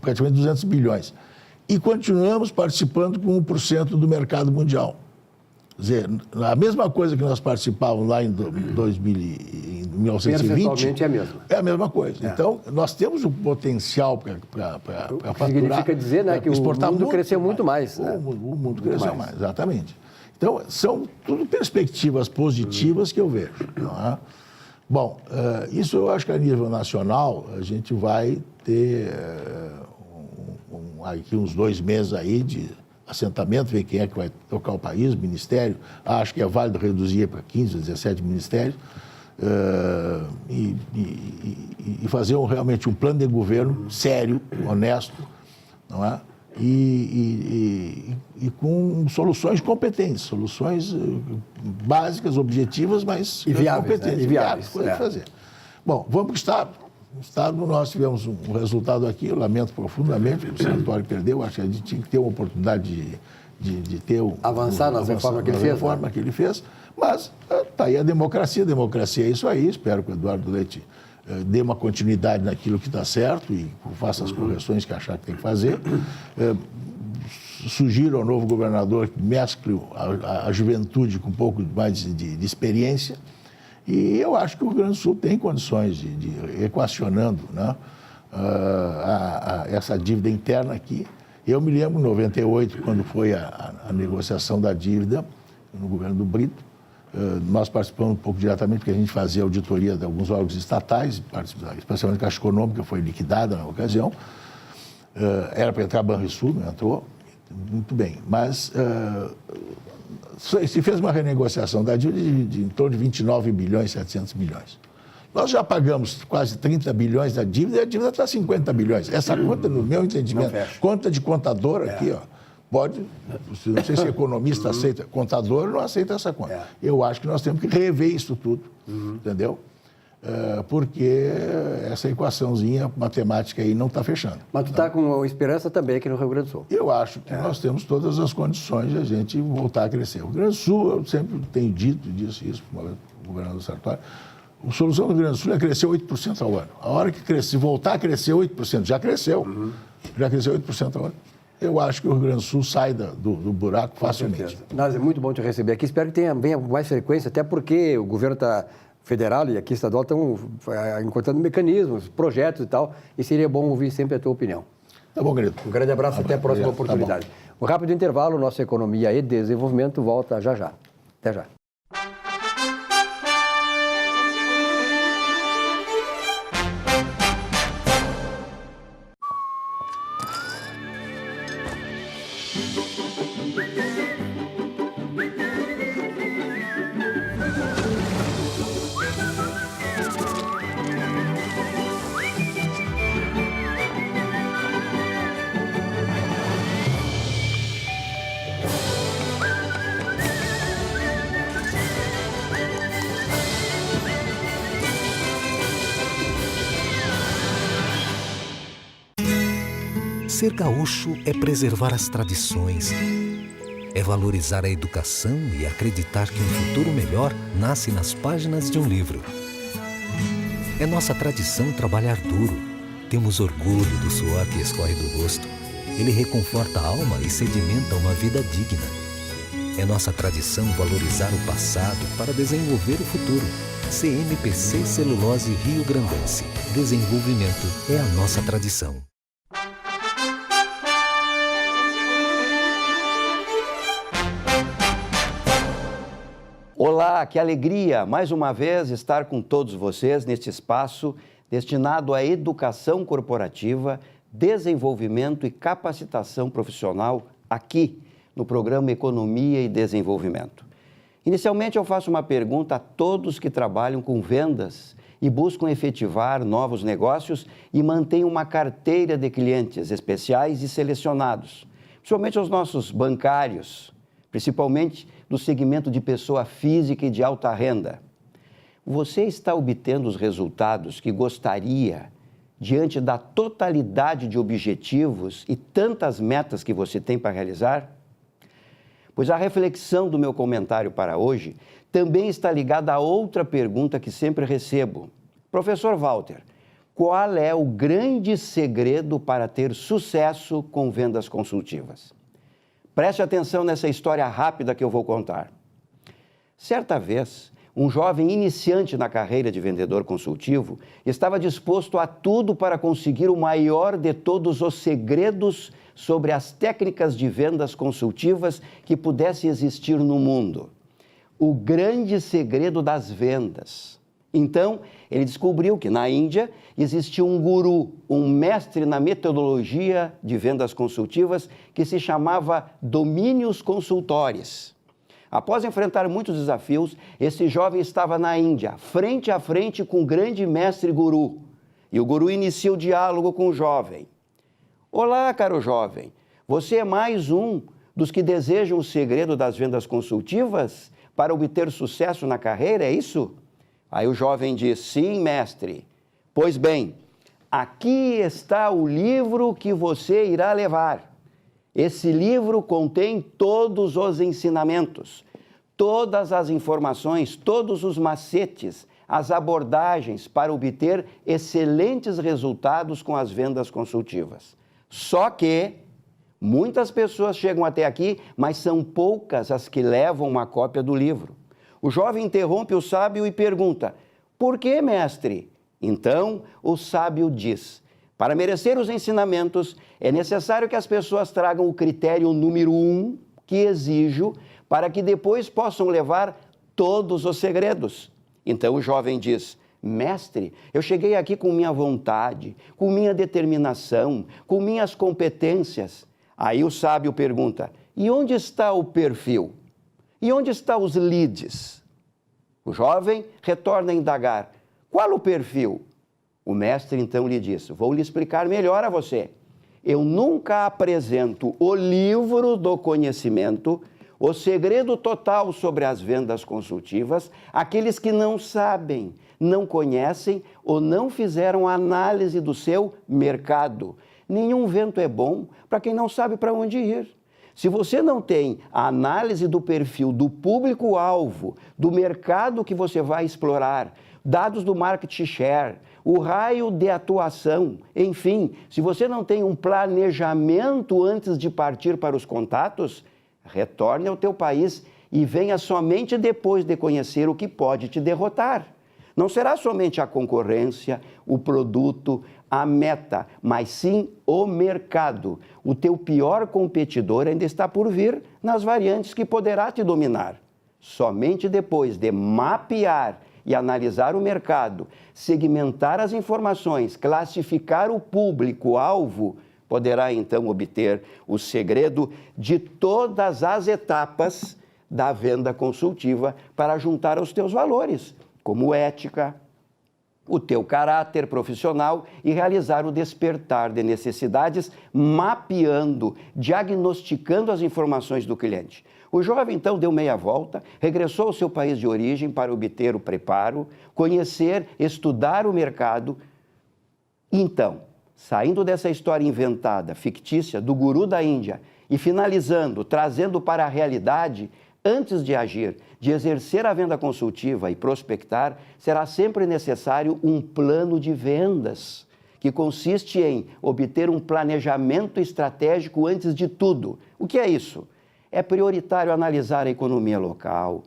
praticamente 200 bilhões. E continuamos participando com 1% do mercado mundial. Quer dizer, a mesma coisa que nós participávamos lá em 1920... é a mesma. É a mesma coisa. Então, nós temos um potencial para faturar... Significa dizer, né, que o mundo cresceu muito mais. O mundo cresceu mais, exatamente. Então, são tudo perspectivas positivas que eu vejo. Não é? Bom, isso eu acho que a nível nacional a gente vai ter aqui uns 2 meses aí de assentamento, ver quem é que vai tocar o país, ministério. Acho que é válido reduzir para 15, 17 ministérios e fazer realmente um plano de governo sério, honesto, não é? E com soluções competentes, soluções básicas, objetivas, mas competentes, né? E viáveis. Coisa de fazer. Bom, vamos para o Estado. No Estado, nós tivemos um resultado aqui, eu lamento profundamente que o Sartori perdeu, acho que a gente tinha que ter uma oportunidade de ter... Avançar nas reformas que ele fez. Reforma que ele fez, mas está aí a democracia é isso aí, espero que o Eduardo Leite dê uma continuidade naquilo que está certo e faça as correções que achar que tem que fazer. Sugiro ao novo governador que mescle a juventude com um pouco mais de experiência. E eu acho que o Rio Grande do Sul tem condições de equacionando, né, essa dívida interna aqui. Eu me lembro, em 98, quando foi a negociação da dívida no governo do Brito, nós participamos um pouco diretamente, porque a gente fazia auditoria de alguns órgãos estatais, especialmente a Caixa Econômica foi liquidada na ocasião. Era para entrar Banrisul, não entrou, muito bem. Mas se fez uma renegociação da dívida de em torno de 29 bilhões, 700 milhões. Nós já pagamos quase 30 bilhões da dívida e a dívida está 50 bilhões. Essa conta, no meu entendimento, conta de contador aqui, ó, pode, não sei se economista aceita, contador não aceita essa conta. Eu acho que nós temos que rever isso tudo, entendeu? Porque essa equaçãozinha matemática aí não está fechando. Mas tu está com esperança também aqui no Rio Grande do Sul? Eu acho que nós temos todas as condições de a gente voltar a crescer. O Rio Grande do Sul, eu sempre tenho dito isso para o governador Sartori, a solução do Rio Grande do Sul é crescer 8% ao ano. A hora que crescer, voltar a crescer 8%, já cresceu 8% ao ano. Eu acho que o Rio Grande do Sul sai do buraco facilmente. Nós, é muito bom te receber aqui. Espero que venha com mais frequência, até porque o governo federal e aqui estadual estão encontrando mecanismos, projetos e tal, e seria bom ouvir sempre a tua opinião. Tá bom, querido. Um grande abraço, até a próxima oportunidade. Um rápido intervalo, nossa Economia e Desenvolvimento volta já já. Até já. Ser gaúcho é preservar as tradições, é valorizar a educação e acreditar que um futuro melhor nasce nas páginas de um livro. É nossa tradição trabalhar duro, Temos orgulho do suor que escorre do rosto. Ele reconforta a alma e sedimenta uma vida digna. É nossa tradição valorizar o passado para desenvolver o futuro. CMPC Celulose Rio Grandense. Desenvolvimento é a nossa tradição. Olá, que alegria mais uma vez estar com todos vocês neste espaço destinado à educação corporativa, desenvolvimento e capacitação profissional aqui no programa Economia e Desenvolvimento. Inicialmente eu faço uma pergunta a todos que trabalham com vendas e buscam efetivar novos negócios e mantêm uma carteira de clientes especiais e selecionados, principalmente os nossos bancários, principalmente do segmento de pessoa física e de alta renda. Você está obtendo os resultados que gostaria diante da totalidade de objetivos e tantas metas que você tem para realizar? Pois a reflexão do meu comentário para hoje também está ligada a outra pergunta que sempre recebo. Professor Walter, qual é o grande segredo para ter sucesso com vendas consultivas? Preste atenção nessa história rápida que eu vou contar. Certa vez, um jovem iniciante na carreira de vendedor consultivo estava disposto a tudo para conseguir o maior de todos os segredos sobre as técnicas de vendas consultivas que pudesse existir no mundo. O grande segredo das vendas. Então, ele descobriu que na Índia existia um guru, um mestre na metodologia de vendas consultivas que se chamava Domínios Consultores. Após enfrentar muitos desafios, esse jovem estava na Índia, frente a frente com o grande mestre guru. E o guru inicia o diálogo com o jovem. Olá, caro jovem, você é mais um dos que desejam o segredo das vendas consultivas para obter sucesso na carreira, é isso? Aí o jovem diz, sim, mestre. Pois bem, aqui está o livro que você irá levar. Esse livro contém todos os ensinamentos, todas as informações, todos os macetes, as abordagens para obter excelentes resultados com as vendas consultivas. Só que muitas pessoas chegam até aqui, mas são poucas as que levam uma cópia do livro. O jovem interrompe o sábio e pergunta, por que, mestre? Então, o sábio diz, para merecer os ensinamentos, é necessário que as pessoas tragam o critério número 1 que exijo para que depois possam levar todos os segredos. Então o jovem diz, mestre, eu cheguei aqui com minha vontade, com minha determinação, com minhas competências. Aí o sábio pergunta, e onde está o perfil? E onde estão os leads? O jovem retorna a indagar, qual o perfil? O mestre então lhe diz, vou lhe explicar melhor a você. Eu nunca apresento o livro do conhecimento, o segredo total sobre as vendas consultivas, àqueles que não sabem, não conhecem ou não fizeram análise do seu mercado. Nenhum vento é bom para quem não sabe para onde ir. Se você não tem a análise do perfil do público-alvo, do mercado que você vai explorar, dados do market share, o raio de atuação, enfim, se você não tem um planejamento antes de partir para os contatos, retorne ao teu país e venha somente depois de conhecer o que pode te derrotar. Não será somente a concorrência, o produto, a meta, mas sim o mercado. O teu pior competidor ainda está por vir nas variantes que poderá te dominar. Somente depois de mapear e analisar o mercado, segmentar as informações, classificar o público-alvo, poderá então obter o segredo de todas as etapas da venda consultiva para juntar aos teus valores, como ética, o teu caráter profissional e realizar o despertar de necessidades, mapeando, diagnosticando as informações do cliente. O jovem, então, deu meia volta, regressou ao seu país de origem para obter o preparo, conhecer, estudar o mercado. Então, saindo dessa história inventada, fictícia, do guru da Índia e finalizando, trazendo para a realidade, antes de agir, de exercer a venda consultiva e prospectar, será sempre necessário um plano de vendas que consiste em obter um planejamento estratégico antes de tudo. O que é isso? É prioritário analisar a economia local,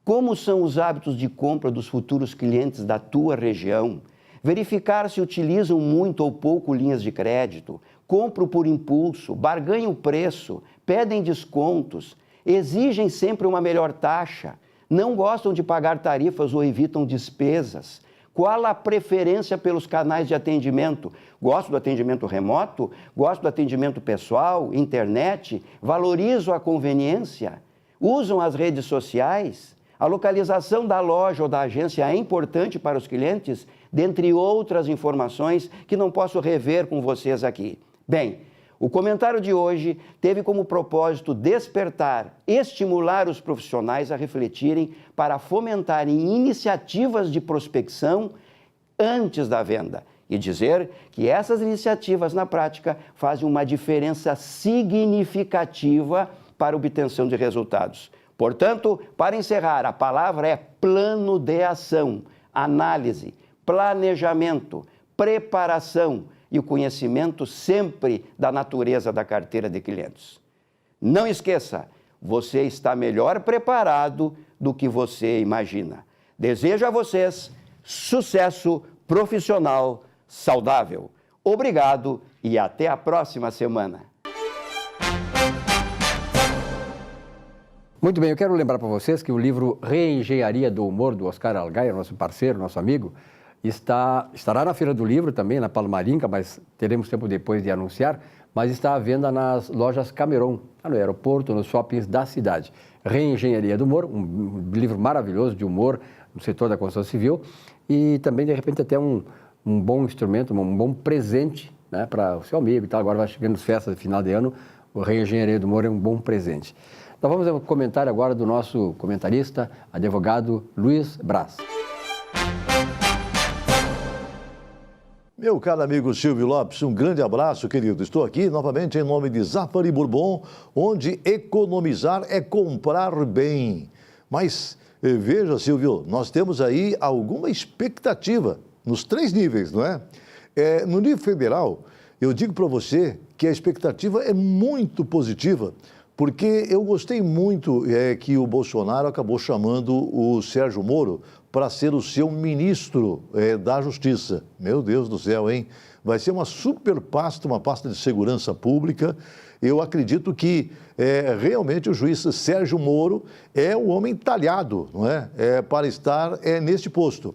como são os hábitos de compra dos futuros clientes da tua região, verificar se utilizam muito ou pouco linhas de crédito, compram por impulso, barganham o preço, pedem descontos, exigem sempre uma melhor taxa, não gostam de pagar tarifas ou evitam despesas. Qual a preferência pelos canais de atendimento? Gosto do atendimento remoto? Gosto do atendimento pessoal, internet? Valorizo a conveniência? Usam as redes sociais? A localização da loja ou da agência é importante para os clientes, dentre outras informações que não posso rever com vocês aqui. Bem, o comentário de hoje teve como propósito despertar, estimular os profissionais a refletirem para fomentarem iniciativas de prospecção antes da venda e dizer que essas iniciativas, na prática, fazem uma diferença significativa para a obtenção de resultados. Portanto, para encerrar, a palavra é plano de ação, análise, planejamento, preparação e o conhecimento sempre da natureza da carteira de clientes. Não esqueça, você está melhor preparado do que você imagina. Desejo a vocês sucesso profissional saudável. Obrigado e até a próxima semana. Muito bem, eu quero lembrar para vocês que o livro Reengenharia do Humor, do Oscar Algaia, nosso parceiro, nosso amigo, estará na Feira do Livro também, na Palmarinca, mas teremos tempo depois de anunciar, mas está à venda nas lojas Cameron, no aeroporto, nos shoppings da cidade. Reengenharia do Humor, um livro maravilhoso de humor no setor da construção civil e também, de repente, até um bom instrumento, um bom presente, né, para o seu amigo e tal. Agora vai chegando as festas de final de ano, o Reengenharia do Humor é um bom presente. Então vamos ao comentário agora do nosso comentarista, advogado Luiz Braz. Meu caro amigo Silvio Lopes, um grande abraço, querido. Estou aqui novamente em nome de Zafari Bourbon, onde economizar é comprar bem. Mas veja, Silvio, nós temos aí alguma expectativa nos 3 níveis, não é? No nível federal, eu digo para você que a expectativa é muito positiva, porque eu gostei muito que o Bolsonaro acabou chamando o Sérgio Moro para ser o seu ministro da Justiça. Meu Deus do céu, hein? Vai ser uma super pasta, uma pasta de segurança pública. Eu acredito que realmente o juiz Sérgio Moro é o homem talhado, não é? Para estar neste posto.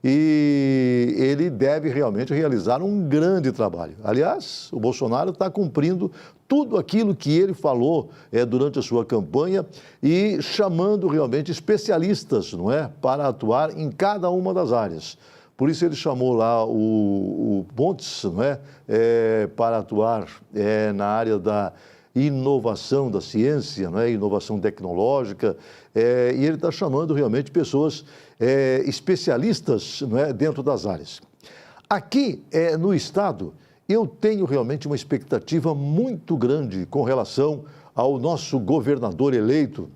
E ele deve realmente realizar um grande trabalho. Aliás, o Bolsonaro está cumprindo tudo aquilo que ele falou durante a sua campanha e chamando realmente especialistas, não é, para atuar em cada uma das áreas. Por isso ele chamou lá o Pontes, não é, para atuar na área da inovação da ciência, não é, inovação tecnológica, e ele está chamando realmente pessoas especialistas, não é, dentro das áreas. Aqui no Estado, eu tenho realmente uma expectativa muito grande com relação ao nosso governador eleito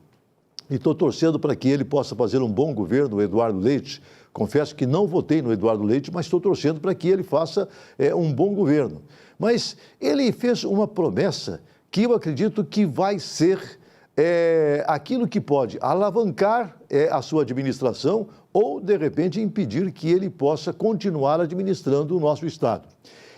e estou torcendo para que ele possa fazer um bom governo, o Eduardo Leite. Confesso que não votei no Eduardo Leite, mas estou torcendo para que ele faça um bom governo. Mas ele fez uma promessa que eu acredito que vai ser aquilo que pode alavancar a sua administração ou, de repente, impedir que ele possa continuar administrando o nosso Estado.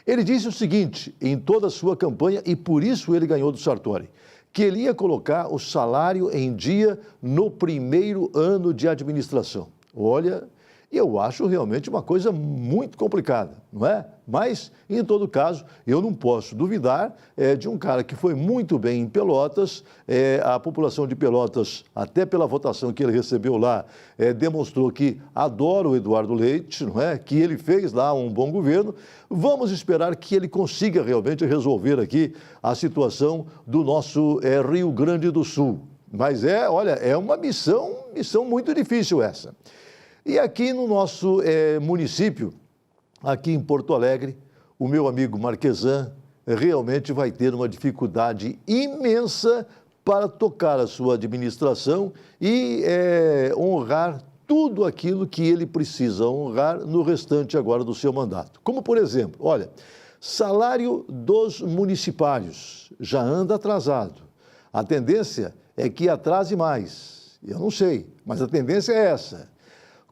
Ele disse o seguinte em toda a sua campanha, e por isso ele ganhou do Sartori, que ele ia colocar o salário em dia no primeiro ano de administração. Olha, eu acho realmente uma coisa muito complicada, não é? Mas, em todo caso, eu não posso duvidar de um cara que foi muito bem em Pelotas, a população de Pelotas, até pela votação que ele recebeu lá, demonstrou que adora o Eduardo Leite, não é? Que ele fez lá um bom governo. Vamos esperar que ele consiga realmente resolver aqui a situação do nosso Rio Grande do Sul. Mas olha, é uma missão muito difícil essa. E aqui no nosso município, aqui em Porto Alegre, o meu amigo Marquesan realmente vai ter uma dificuldade imensa para tocar a sua administração e honrar tudo aquilo que ele precisa honrar no restante agora do seu mandato. Como, por exemplo, olha, salário dos municipários já anda atrasado. A tendência é que atrase mais. Eu não sei, mas a tendência é essa.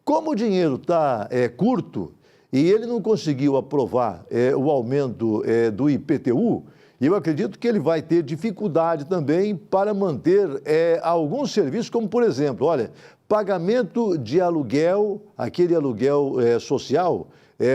Como o dinheiro está curto e ele não conseguiu aprovar o aumento do IPTU, eu acredito que ele vai ter dificuldade também para manter alguns serviços, como, por exemplo, olha, pagamento de aluguel, aquele aluguel social,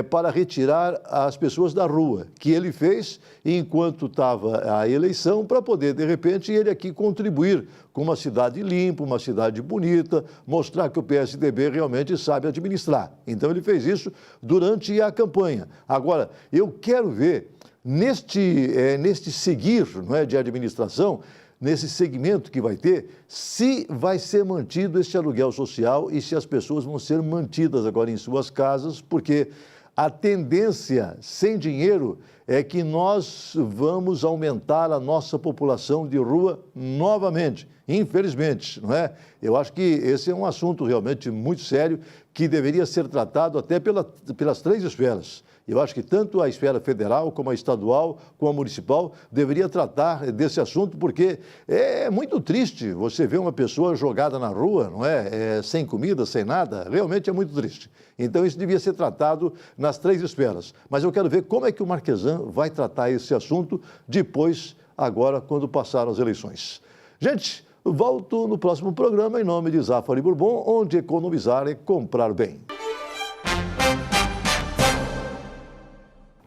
para retirar as pessoas da rua, que ele fez enquanto estava a eleição, para poder, de repente, ele aqui contribuir com uma cidade limpa, uma cidade bonita, mostrar que o PSDB realmente sabe administrar. Então, ele fez isso durante a campanha. Agora, eu quero ver, neste seguir, não é, de administração, nesse segmento que vai ter, se vai ser mantido esse aluguel social e se as pessoas vão ser mantidas agora em suas casas, porque a tendência, sem dinheiro, é que nós vamos aumentar a nossa população de rua novamente, infelizmente, não é? Eu acho que esse é um assunto realmente muito sério que deveria ser tratado até pelas três esferas. Eu acho que tanto a esfera federal, como a estadual, como a municipal, deveria tratar desse assunto, porque é muito triste você ver uma pessoa jogada na rua, não é? Sem comida, sem nada, realmente é muito triste. Então, isso devia ser tratado nas três esferas. Mas eu quero ver como é que o Marquesan vai tratar esse assunto depois, agora, quando passaram as eleições. Gente, volto no próximo programa em nome de Zafari Bourbon, onde economizar é comprar bem.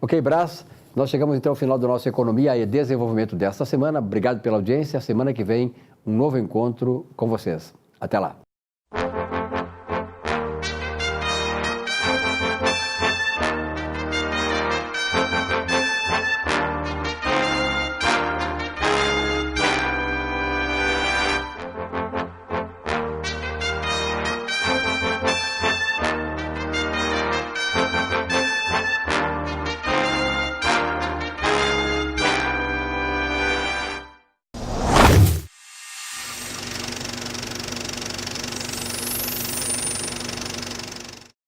Ok, Brás, nós chegamos então ao final do nosso Economia e Desenvolvimento desta semana. Obrigado pela audiência. Semana que vem, um novo encontro com vocês. Até lá.